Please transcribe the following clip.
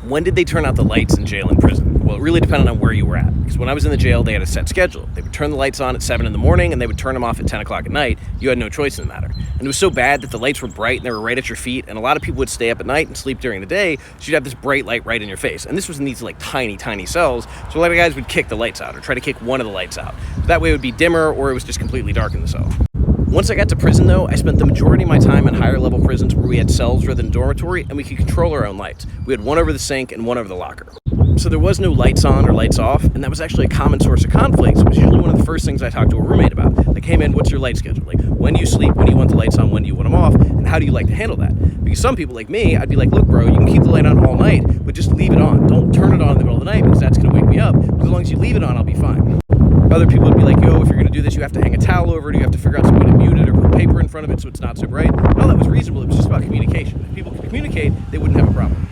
When did they turn out the lights in jail and prison? Well, it really depended on where you were at. Because when I was in the jail, they had a set schedule. They would turn the lights on at 7 in the morning, and they would turn them off at 10 o'clock at night. You had no choice in the matter. And it was so bad that the lights were bright, and they were right at your feet, and a lot of people would stay up at night and sleep during the day, so you'd have this bright light right in your face. And this was in these, tiny cells, so a lot of guys would kick the lights out, or try to kick one of the lights out. So that way it would be dimmer, or it was just completely dark in the cell. Once I got to prison, though, I spent the majority of my time in higher-level prisons where we had cells rather than dormitory, and we could control our own lights. We had one over the sink and one over the locker. So there was no lights on or lights off, and that was actually a common source of conflicts. It was usually one of the first things I talked to a roommate about. They came in, what's your light schedule? When do you sleep? When do you want the lights on? When do you want them off? And how do you like to handle that? Because some people like me, I'd be like, look, bro, you can keep the light on all night, but just leave it on. Don't turn it on in the middle of the night because that's going to wake me up. But as long as you leave it on, I'll be fine. Other people would be like, yo, if you're going to do this, you have to hang a towel over it, or you have to figure out some way to mute it or put paper in front of it so it's not so bright. And all that was reasonable. It was just about communication. If people could communicate, they wouldn't have a problem.